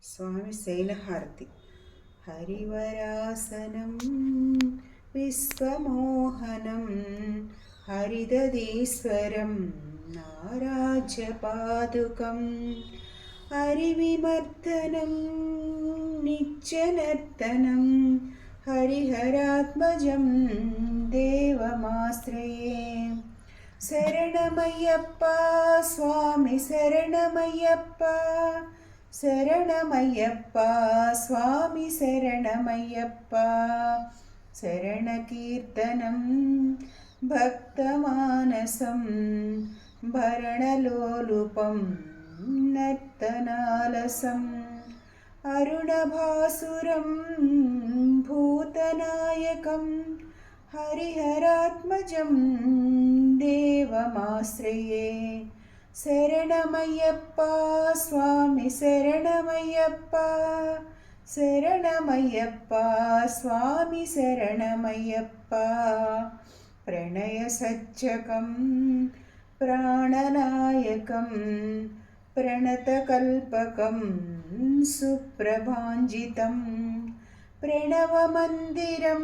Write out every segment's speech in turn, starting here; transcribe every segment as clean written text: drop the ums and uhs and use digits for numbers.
స్వామి శైలహారతి. హరివరాసనం విశ్వమోహనం హరిదదీశ్వరం నారాజ్యపాదుకం హరివిమర్దనం నిత్యనర్తనం హరిహరాత్మజం దేవమాశ్రయే. శరణమయ్యప్ప స్వామి శరణమయ్యప్ప, శరణమయ్యప్ప స్వామి శరణమయ్యప్ప. శరణకీర్తనం భక్తమానసం భరణలోలుపం నర్తనాలసం అరుణభాసురం భూతనాయకం హరిహరాత్మజం దేవమాశ్రయే. శరణమయ్యప్ప స్వామి శరణమయ్యప్ప, శరణమయ్యప్ప స్వామి శరణమయ్యప్ప. ప్రణయ సచ్చకం ప్రాణనాయకం ప్రణతకల్పకం సుప్రభాంజితం ప్రణవమందిరం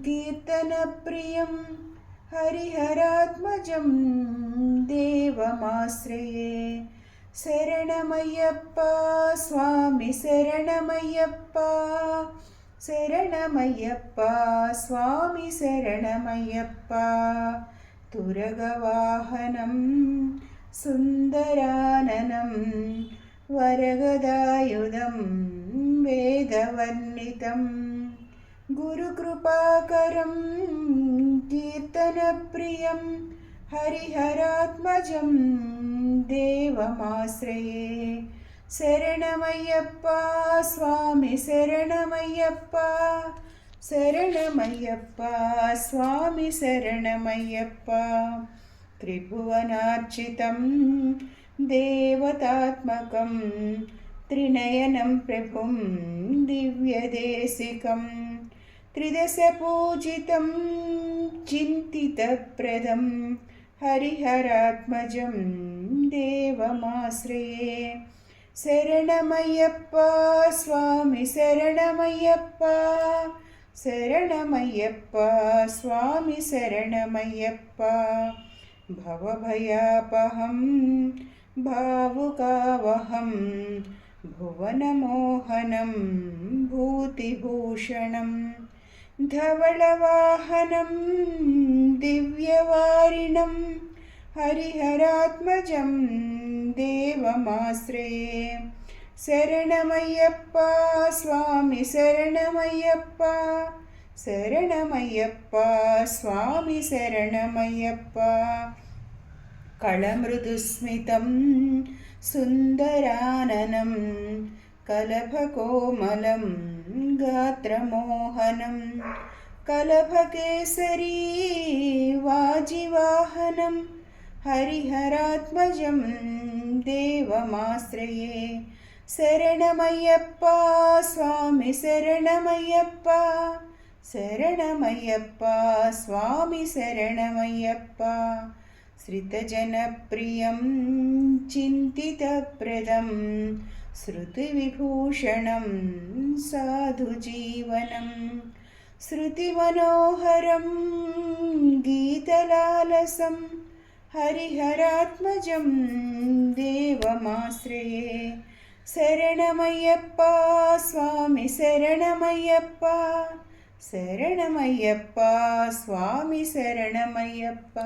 కీర్తనప్రియం హరిహరాత్మజం దేవమాశ్రయే. శరణమయ్యప్ప స్వామి శరణమయ్యప్ప, శరణమయ్యప్ప స్వామి శరణమయ్యప్ప. తురగవాహనం సుందరాననం వరగదాయుధం వేదవర్ణితం గురుకృపాకరం కీర్తనప్రియం హరిహరాత్మజం దేవమాశ్రయే. శరణమయ్యప్ప స్వామి శరణమయ్యప్ప, శరణమయ్యప్ప స్వామి శరణమయ్యప్ప. త్రిభువనార్చితం దేవతాత్మకం త్రినయనం ప్రభుం దివ్యదేశికం త్రిదశపూజితం చింతితప్రదం హరిహరాత్మజం దేవమాశ్రయే. శరణమయ్యప్ప స్వామి శరణమయ్యప్ప, శరణమయ్యప్ప స్వామి శరణమయ్యప్ప. భవభయాపహం భావుకావహం భువనమోహనం భూతిభూషణం ధవళవాహనం దివ్యవారిణం హరిహరాత్మజం దేవమాశ్రయే. శరణమయ్యప్ప స్వామి శరణమయ్యప్ప, శరణమయ్యప్ప స్వామి శరణమయ్యప్ప. కళమృదుస్మితం సుందరాననం కలభకోమలం గాత్రమోహనం కలభకేసరీ వాజివాహనం హరిహరాత్మజం దేవమాశ్రయే. శరణమయ్యప్ప స్వామి శరణమయ్యప్ప, శరణమయ్యప్ప స్వామి శరణమయ్యప్ప. శ్రితజనప్రియం చింతితప్రదం శృతివిభూషణం సాధుజీవనం శృతిమనోహరం గీతలాలసం హరిహరాత్మజం దేవమాశ్రయే. శరణమయ్యప్ప స్వామి శరణమయ్యప్ప, శరణమయ్యప్ప స్వామి శరణమయ్యప్ప.